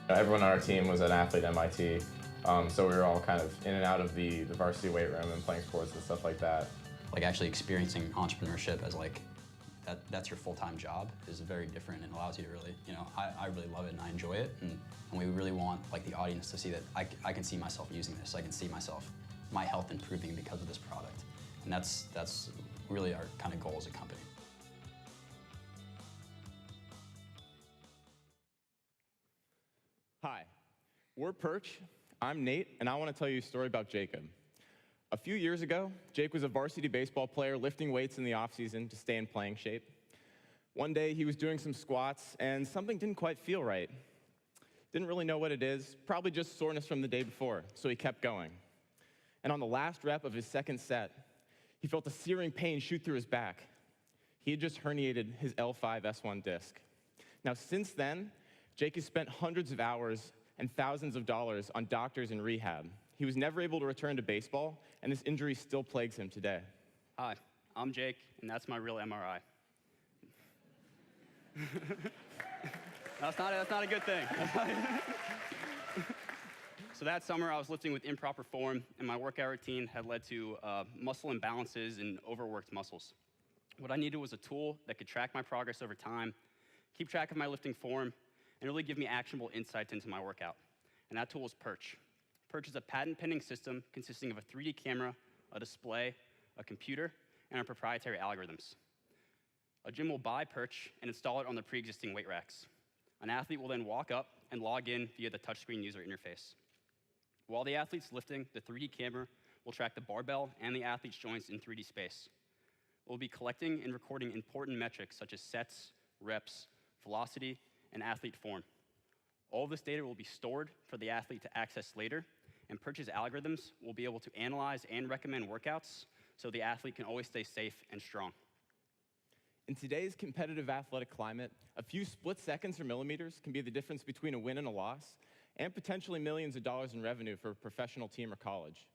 Everyone on our team was an athlete at MIT, so we were all kind of in and out of the varsity weight room and playing sports and stuff like that. Like actually experiencing entrepreneurship as like, that's your full-time job is very different and allows you to really, I really love it and I enjoy it. And we really want like the audience to see that I can see myself using this. I can see my health improving because of this product. And that's really our kind of goal as a company. Hi, we're Perch. I'm Nate, and I want to tell you a story about Jacob. A few years ago, Jake was a varsity baseball player lifting weights in the off-season to stay in playing shape. One day, he was doing some squats, and something didn't quite feel right. Didn't really know what it is, probably just soreness from the day before, so he kept going. And on the last rep of his second set, he felt a searing pain shoot through his back. He had just herniated his L5-S1 disc. Now, since then, Jake has spent hundreds of hours and thousands of dollars on doctors and rehab. He was never able to return to baseball, and this injury still plagues him today. Hi, I'm Jake, and that's my real MRI. That's not a good thing. So that summer, I was lifting with improper form, and my workout routine had led to muscle imbalances and overworked muscles. What I needed was a tool that could track my progress over time, keep track of my lifting form, and really give me actionable insights into my workout. And that tool is Perch. Perch is a patent-pending system consisting of a 3D camera, a display, a computer, and our proprietary algorithms. A gym will buy Perch and install it on the pre-existing weight racks. An athlete will then walk up and log in via the touchscreen user interface. While the athlete's lifting, the 3D camera will track the barbell and the athlete's joints in 3D space. We'll be collecting and recording important metrics such as sets, reps, velocity, and athlete form. All of this data will be stored for the athlete to access later, and Perch's algorithms will be able to analyze and recommend workouts so the athlete can always stay safe and strong. In today's competitive athletic climate, a few split seconds or millimeters can be the difference between a win and a loss, and potentially millions of dollars in revenue for a professional team or college.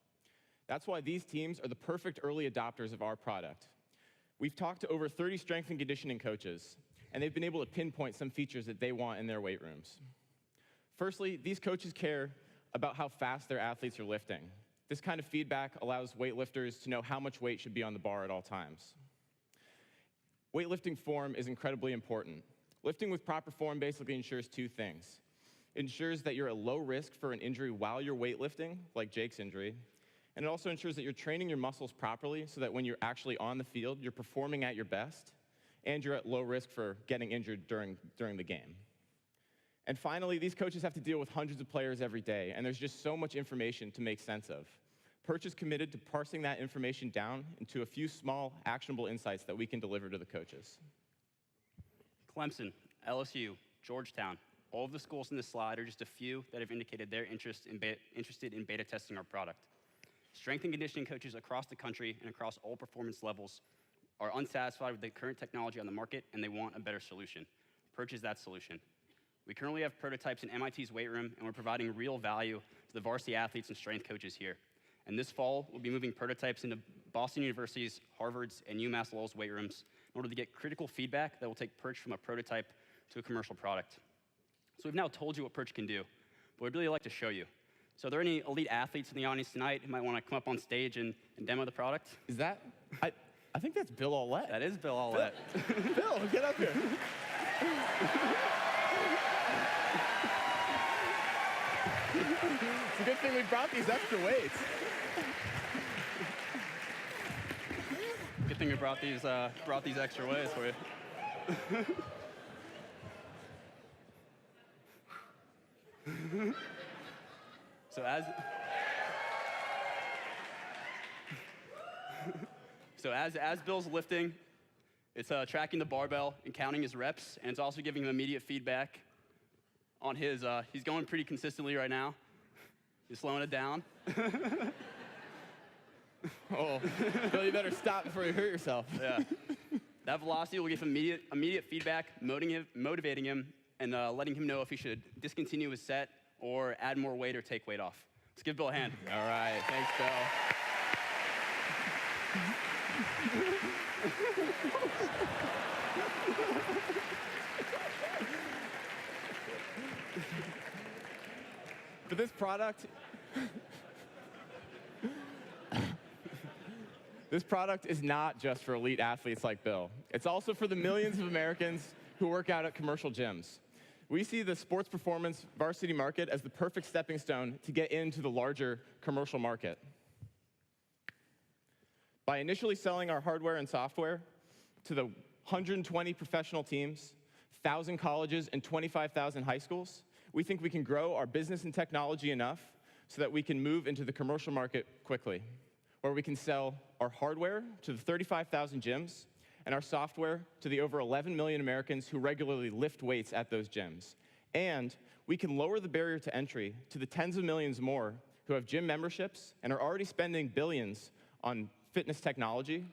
That's why these teams are the perfect early adopters of our product. We've talked to over 30 strength and conditioning coaches, and they've been able to pinpoint some features that they want in their weight rooms. Firstly, these coaches care about how fast their athletes are lifting. This kind of feedback allows weightlifters to know how much weight should be on the bar at all times. Weightlifting form is incredibly important. Lifting with proper form basically ensures two things. It ensures that you're at low risk for an injury while you're weightlifting, like Jake's injury, and it also ensures that you're training your muscles properly so that when you're actually on the field, you're performing at your best, and you're at low risk for getting injured during the game. And finally, these coaches have to deal with hundreds of players every day, and there's just so much information to make sense of. Perch is committed to parsing that information down into a few small, actionable insights that we can deliver to the coaches. Clemson, LSU, Georgetown, all of the schools in this slide are just a few that have indicated they're interested in beta testing our product. Strength and conditioning coaches across the country and across all performance levels are unsatisfied with the current technology on the market, and they want a better solution. Perch is that solution. We currently have prototypes in MIT's weight room, and we're providing real value to the varsity athletes and strength coaches here. And this fall, we'll be moving prototypes into Boston University's, Harvard's, and UMass Lowell's weight rooms in order to get critical feedback that will take Perch from a prototype to a commercial product. So we've now told you what Perch can do, but we'd really like to show you. So are there any elite athletes in the audience tonight who might want to come up on stage and demo the product? Is that? I think that's Bill Ollett. That is Bill Ollett. Bill, get up here. It's a good thing we brought these extra weights. Good thing we brought these extra weights for you. So as Bill's lifting, it's tracking the barbell and counting his reps, and it's also giving him immediate feedback on his, he's going pretty consistently right now. He's slowing it down. Oh, Bill, you better stop before you hurt yourself. Yeah. That velocity will give him immediate feedback, motivating him, and letting him know if he should discontinue his set or add more weight or take weight off. Let's give Bill a hand. All right, thanks, Bill. But this product is not just for elite athletes like Bill. It's also for the millions of Americans who work out at commercial gyms. We see the sports performance varsity market as the perfect stepping stone to get into the larger commercial market. By initially selling our hardware and software to the 120 professional teams, 1,000 colleges, and 25,000 high schools, we think we can grow our business and technology enough so that we can move into the commercial market quickly, where we can sell our hardware to the 35,000 gyms and our software to the over 11 million Americans who regularly lift weights at those gyms. And we can lower the barrier to entry to the tens of millions more who have gym memberships and are already spending billions on fitness technology,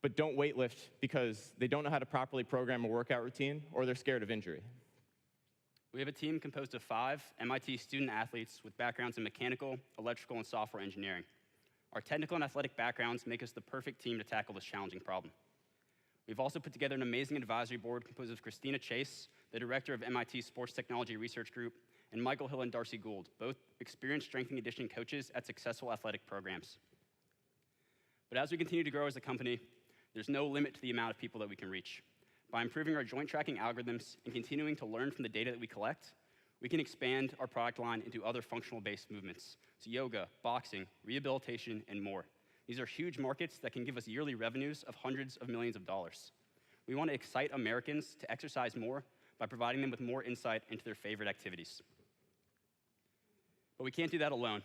but don't weightlift because they don't know how to properly program a workout routine or they're scared of injury. We have a team composed of 5 MIT student athletes with backgrounds in mechanical, electrical, and software engineering. Our technical and athletic backgrounds make us the perfect team to tackle this challenging problem. We've also put together an amazing advisory board composed of Christina Chase, the director of MIT's Sports Technology Research Group, and Michael Hill and Darcy Gould, both experienced strength and conditioning coaches at successful athletic programs. But as we continue to grow as a company, there's no limit to the amount of people that we can reach. By improving our joint tracking algorithms and continuing to learn from the data that we collect, we can expand our product line into other functional-based movements, so yoga, boxing, rehabilitation, and more. These are huge markets that can give us yearly revenues of hundreds of millions of dollars. We want to excite Americans to exercise more by providing them with more insight into their favorite activities. But we can't do that alone.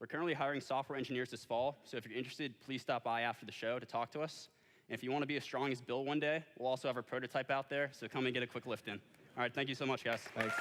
We're currently hiring software engineers this fall, so if you're interested, please stop by after the show to talk to us. And if you want to be as strong as Bill one day, we'll also have our prototype out there, so come and get a quick lift in. All right, thank you so much, guys. Thanks.